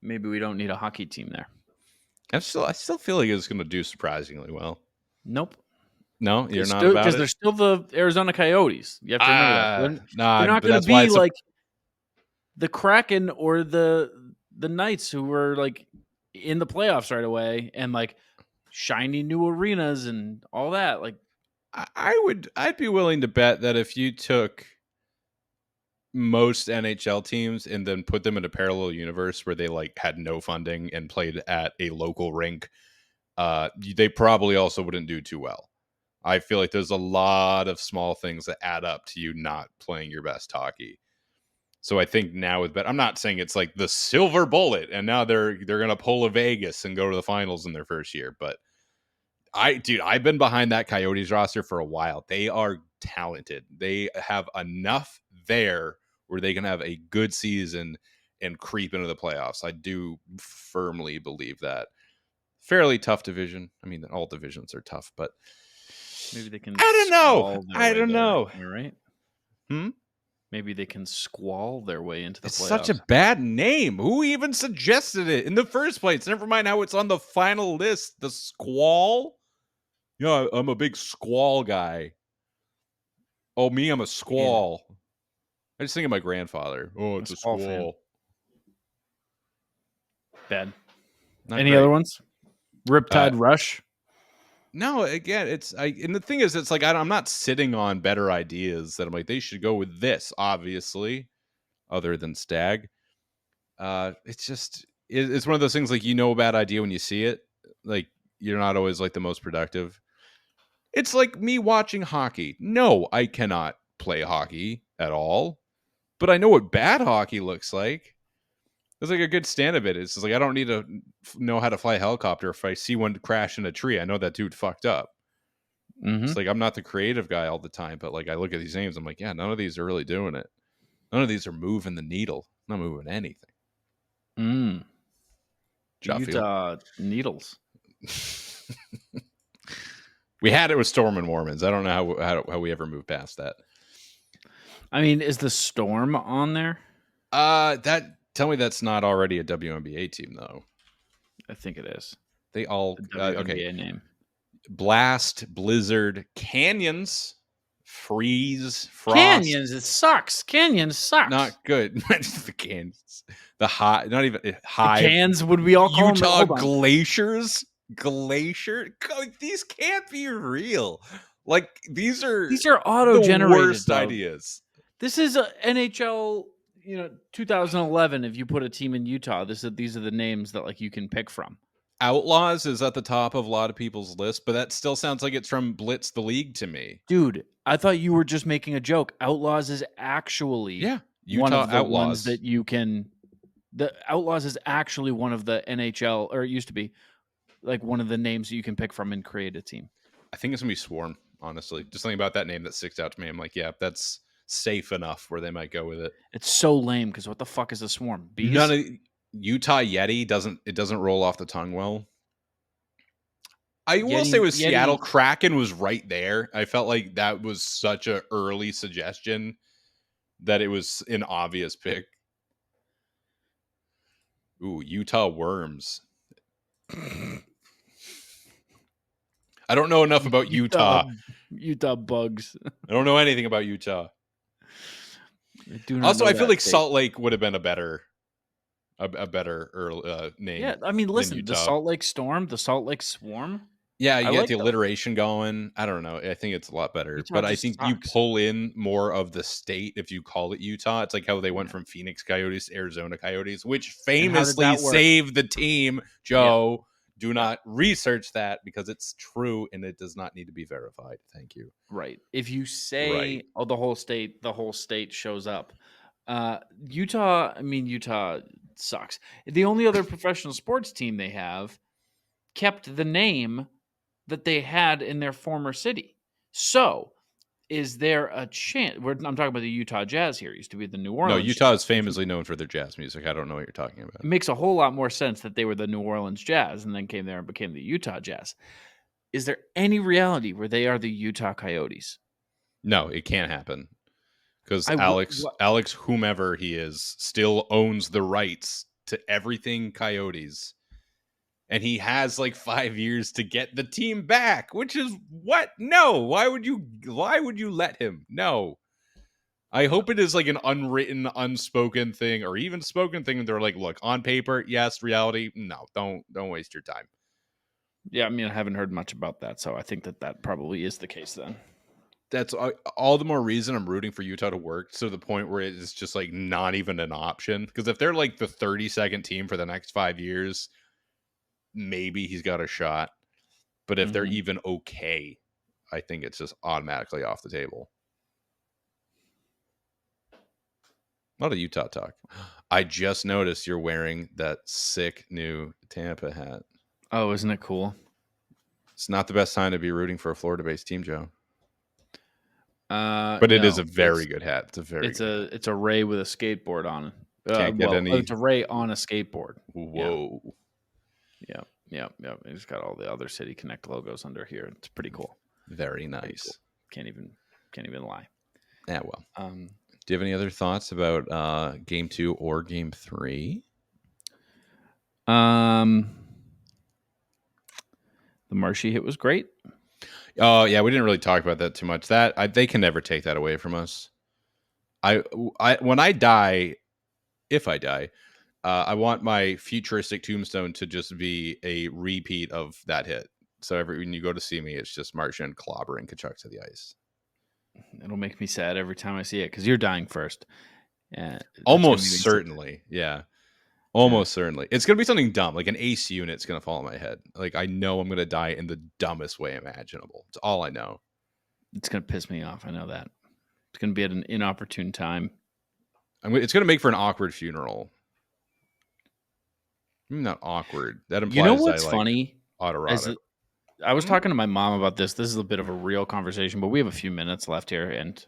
Maybe we don't need a hockey team there. I still feel like it's going to do surprisingly well. Nope. No, you're not about it? Because they're still the Arizona Coyotes. You have to remember that. They're not going to be like the Kraken or the Knights, who were like in the playoffs right away and like shiny new arenas and all that. Like, I'd be willing to bet that if you took most NHL teams and then put them in a parallel universe where they like had no funding and played at a local rink, they probably also wouldn't do too well. I feel like there's a lot of small things that add up to you not playing your best hockey. So I think now I'm not saying it's like the silver bullet and now they're going to pull a Vegas and go to the finals in their first year. But I've been behind that Coyotes roster for a while. They are talented. They have enough there where they can have a good season and creep into the playoffs. I do firmly believe that. Fairly tough division. I mean, all divisions are tough, but maybe they can. I don't know. You're right. Hmm? Maybe they can squall their way into the playoffs. It's such a bad name. Who even suggested it in the first place? Never mind how it's on the final list. The Squall? Yeah, I'm a big Squall guy. Oh, me, I'm a Squall. Yeah. I just think of my grandfather. Oh, it's a Squall. Bad. Not Any great. other ones? Riptide Rush? No, again, and the thing is, it's like I'm not sitting on better ideas that I'm like, they should go with this, obviously, other than Stag. It's one of those things like, a bad idea when you see it. Like, you're not always like the most productive. It's like me watching hockey. No, I cannot play hockey at all, but I know what bad hockey looks like. There's like a good stand of it. It's just like, I don't need to know how to fly a helicopter. If I see one crash in a tree, I know that dude fucked up. Mm-hmm. It's like, I'm not the creative guy all the time, but like I look at these names, I'm like, yeah, none of these are really doing it. None of these are moving the needle. Not moving anything. Utah Needles. We had it with Storm and Mormons. I don't know how we ever moved past that. I mean, is the Storm on there? Tell me that's not already a WNBA team, though. I think it is. They all WNBA name. Blast, Blizzard, Canyons, Freeze, Frost. Canyons, it sucks. Canyons sucks. Not good. The Canyons. The high, not even high. The cans would we all call Utah them? Glaciers? Glacier? These can't be real. Like, these are auto-generated. The worst ideas. This is a NHL... 2011. If you put a team in Utah, these are the names that like you can pick from. Outlaws is at the top of a lot of people's list, but that still sounds like it's from Blitz the League to me. Dude, I thought you were just making a joke. Outlaws is actually Utah one of the Outlaws ones that you can. The Outlaws is actually one of the NHL, or it used to be like one of the names that you can pick from and create a team? I think it's gonna be Swarm. Honestly, just something about that name that sticks out to me. I'm like, yeah, that's safe enough where they might go with it. It's so lame because what the fuck is a swarm? Bees? None of Utah Yeti doesn't roll off the tongue well. I will say with Seattle, Kraken was right there. I felt like that was such an early suggestion that it was an obvious pick. Ooh, Utah Worms. I don't know enough about Utah. Utah Bugs. I don't know anything about Utah. I Also, I feel like Salt Lake would have been a better name. Yeah, I mean, listen, Utah. the Salt Lake Storm, the Salt Lake Swarm. Yeah, you I get like the them. alliteration going. I don't know. I think it's a lot better. Utah But I just think you sucks. pull in more of the state if you call it Utah. It's like how they went from Phoenix Coyotes to Arizona Coyotes, which famously that work? saved the team. Joe, do not research that because it's true and it does not need to be verified. Thank you. Right. If you say, Right. oh, the whole state shows up. Utah, I mean, Utah sucks. The only other professional sports team they have kept the name that they had in their former city. So, is there a chance? I'm talking about the Utah Jazz here. It used to be the New Orleans. No, Utah Jazz. is famously known for their jazz music. I don't know what you're talking about. It makes a whole lot more sense that they were the New Orleans Jazz and then came there and became the Utah Jazz. Is there any reality where they are the Utah Coyotes? No, it can't happen. Because I would- Alex, whomever he is, still owns the rights to everything Coyotes. And he has like 5 years to get the team back, which is what? No. Why would you let him? No. I hope it is like an unwritten, unspoken thing, or even spoken thing. And they're like, look, on paper, yes, reality, no, don't waste your time. Yeah, I mean, I haven't heard much about that, so I think that probably is the case then. That's all the more reason I'm rooting for Utah to work to the point where it's just like not even an option. Because if they're like the 32nd team for the next 5 years, maybe he's got a shot. But if they're even okay, I think it's just automatically off the table. A lot of Utah talk. I just noticed you're wearing that sick new Tampa hat. Oh, isn't it cool? It's not the best time to be rooting for a Florida-based team, Joe. But it is a very good hat. It's a Ray with a skateboard on it. Can't get any. It's a Ray on a skateboard. Whoa. Yeah. It's got all the other City Connect logos under here. It's pretty cool. Very nice. Pretty cool. Can't even lie. Yeah, well. Do you have any other thoughts about game 2 or game 3? The Marshy hit was great. Oh yeah, we didn't really talk about that too much. They can never take that away from us. When I die, if I die, I want my futuristic tombstone to just be a repeat of that hit. So when you go to see me, it's just Martian clobbering Tkachuk to the ice. It'll make me sad every time I see it because you're dying first. Almost certainly, yeah. Almost certainly. It's going to be something dumb, like an ace unit's going to fall on my head. Like, I know I'm going to die in the dumbest way imaginable. It's all I know. It's going to piss me off. I know that. It's going to be at an inopportune time. It's going to make for an awkward funeral. Not awkward. That implies you know what's funny? Autoerotic. I was talking to my mom about this. This is a bit of a real conversation, but we have a few minutes left here. And,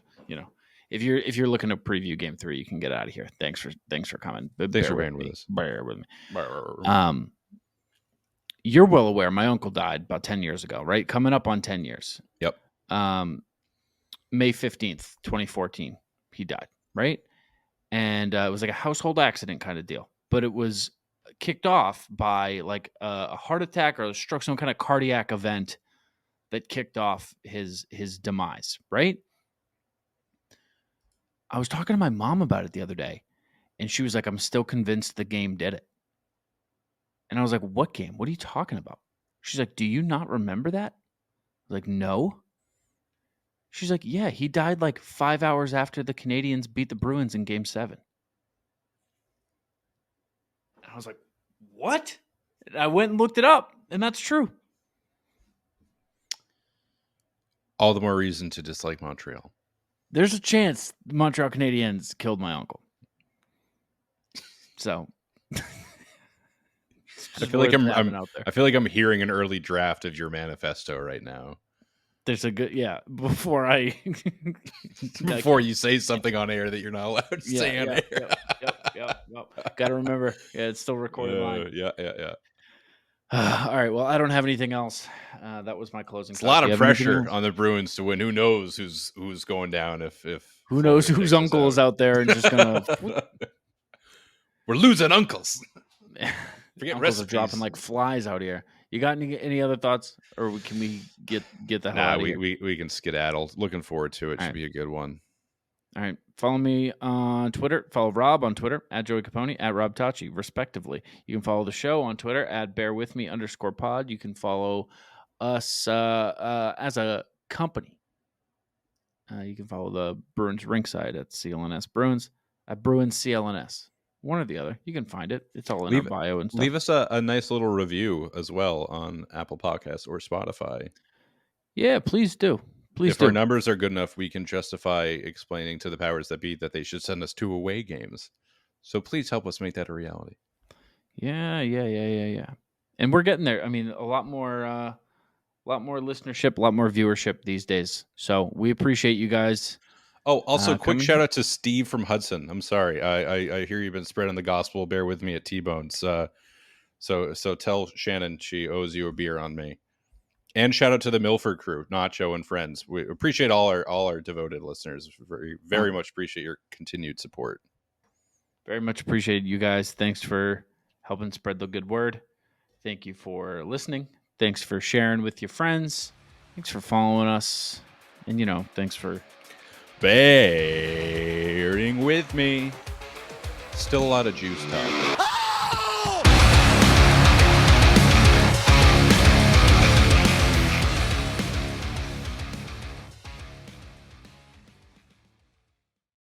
if you're looking to preview game 3, you can get out of here. Thanks for coming. Thanks for bearing with us. Bear with me. You're well aware my uncle died about 10 years ago, right? Coming up on 10 years. Yep. May 15th, 2014, he died, right? And it was like a household accident kind of deal. But it was kicked off by like a heart attack or a stroke, some kind of cardiac event that kicked off his demise, right? I was talking to my mom about it the other day, and she was like, I'm still convinced the game did it. And I was like, what game? What are you talking about? She's like, do you not remember that? I was like, no. She's like, yeah, he died like 5 hours after the Canadians beat the Bruins in Game 7. And I was like, what? And I went and looked it up, and that's true. All the more reason to dislike Montreal. There's a chance the Montreal Canadiens killed my uncle. So I feel like I'm hearing an early draft of your manifesto right now. There's a good before I before you say something on air that you're not allowed to say on air. Yep. Got to remember. Yeah, it's still recorded live. Yeah. All right. Well, I don't have anything else. That was my closing. It's a lot of pressure on the Bruins to win. Who knows who's going down if who knows whose uncle is out there and just gonna. We're losing uncles. Forget uncles recipes. Are dropping like flies out here. You got any other thoughts, or can we get the hell out of here? We can skedaddle. Looking forward to it. Should be a good one. All right. Follow me on Twitter. Follow Rob on Twitter at Joey Copponi, at Rob Tocci, respectively. You can follow the show on Twitter at bearwithme_pod. You can follow us as a company. You can follow the Bruins Rinkside at CLNS Bruins, at Bruins CLNS. One or the other. You can find it. It's all in our bio and stuff. Leave us a nice little review as well on Apple Podcasts or Spotify. Yeah, please do. If our numbers are good enough, we can justify explaining to the powers that be that they should send us 2 away games. So please help us make that a reality. Yeah. And we're getting there. I mean, a lot more listenership, a lot more viewership these days. So we appreciate you guys. Oh, also quick shout out to Steve from Hudson. I'm sorry. I hear you've been spreading the gospel. Bear with me at T-Bones. So tell Shannon she owes you a beer on me. And shout out to the Milford crew, Nacho and friends. We appreciate all our devoted listeners. Very much appreciate your continued support. Very much appreciate you guys. Thanks for helping spread the good word. Thank you for listening. Thanks for sharing with your friends. Thanks for following us. And, thanks for bearing with me. Still a lot of juice talk.